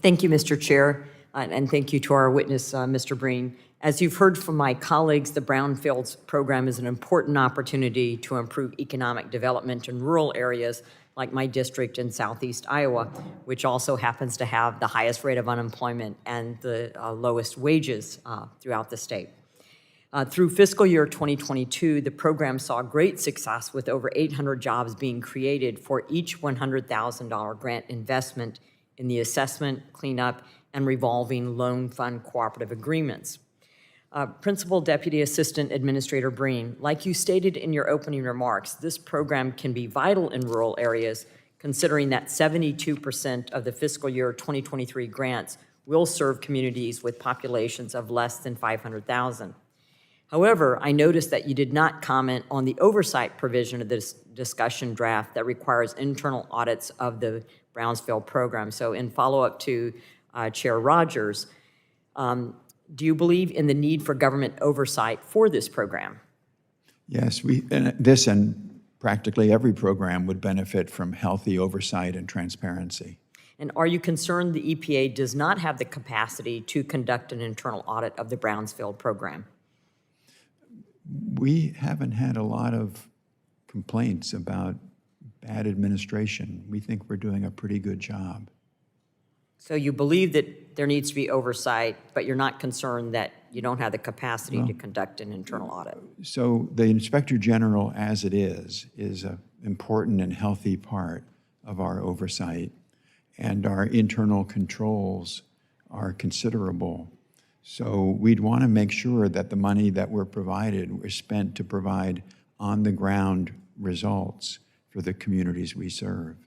Thank you, Mr. Chair, and thank you to our witness, Mr. Breen. As you've heard from my colleagues, the Brownfields program is an important opportunity to improve economic development in rural areas like my district in southeast Iowa, which also happens to have the highest rate of unemployment and the lowest wages throughout the state. Through fiscal year 2022, the program saw great success with over 800 jobs being created for each $100,000 grant investment in the assessment, cleanup, and revolving loan fund cooperative agreements. Principal Deputy Assistant Administrator Breen, like you stated in your opening remarks, this program can be vital in rural areas, considering that 72% of the fiscal year 2023 grants will serve communities with populations of less than 500,000. However, I noticed that you did not comment on the oversight provision of this discussion draft that requires internal audits of the Brownsville program. So in follow-up to Chair Rogers, do you believe in the need for government oversight for this program? Yes, this and practically every program would benefit from healthy oversight and transparency. And are you concerned the EPA does not have the capacity to conduct an internal audit of the Brownsville program? We haven't had a lot of complaints about bad administration. We think we're doing a pretty good job. So you believe that there needs to be oversight, but you're not concerned that you don't have the capacity to conduct an internal audit? So the Inspector General, as it is an important and healthy part of our oversight, and our internal controls are considerable. So we'd want to make sure that the money that we're provided is spent to provide on-the-ground results for the communities we serve.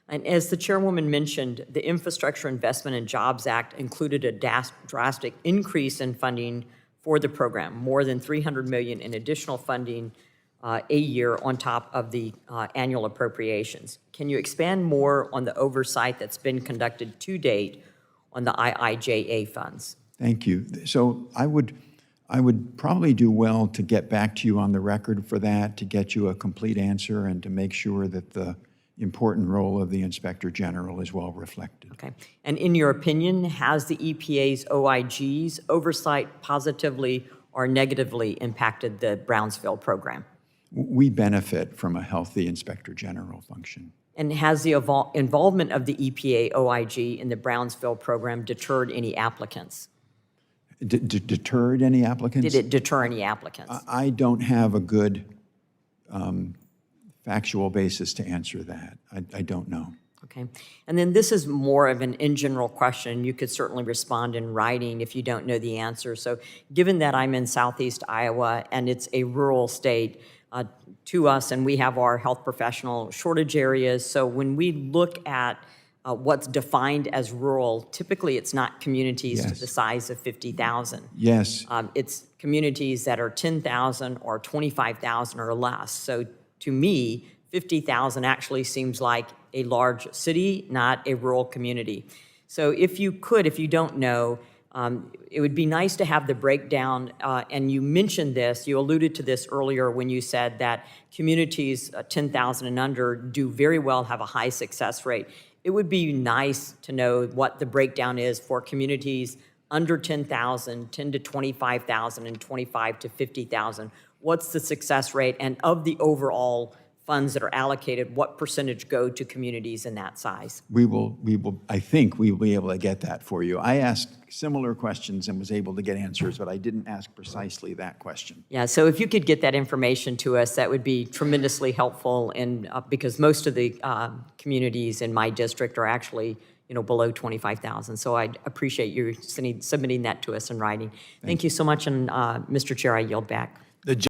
And as the chairwoman mentioned, the Infrastructure Investment and Jobs Act included a drastic increase in funding for the program, more than $300 million in additional funding a year on top of the annual appropriations. Can you expand more on the oversight that's been conducted to date on the IIJA funds? Thank you. So I would probably do well to get back to you on the record for that, to get you a complete answer and to make sure that the important role of the Inspector General is well reflected. Okay. And in your opinion, has the EPA's OIG's oversight positively or negatively impacted the Brownsville program? We benefit from a healthy Inspector General function. And has the involvement of the EPA OIG in the Brownsville program deterred any applicants? Deterred any applicants? Did it deter any applicants? I don't have a good factual basis to answer that. I don't know. Okay. And then this is more of an in general question. You could certainly respond in writing if you don't know the answer. So given that I'm in southeast Iowa and it's a rural state to us, and we have our health professional shortage areas, so when we look at what's defined as rural, typically it's not communities to the size of 50,000. Yes. It's communities that are 10,000 or 25,000 or less. So to me, 50,000 actually seems like a large city, not a rural community. So if you could, if you don't know, it would be nice to have the breakdown, and you mentioned this, you alluded to this earlier when you said that communities 10,000 and under do very well, have a high success rate. It would be nice to know what the breakdown is for communities under 10,000, 10 to 25,000, and 25 to 50,000. What's the success rate, and of the overall funds that are allocated, what percentage go to communities in that size? I think we will be able to get that for you. I asked similar questions and was able to get answers, but I didn't ask precisely that question. Yeah, so if you could get that information to us, that would be tremendously helpful, and because most of the communities in my district are actually below 25,000. So I'd appreciate you submitting that to us in writing. Thank you so much, and Mr. Chair, I yield back.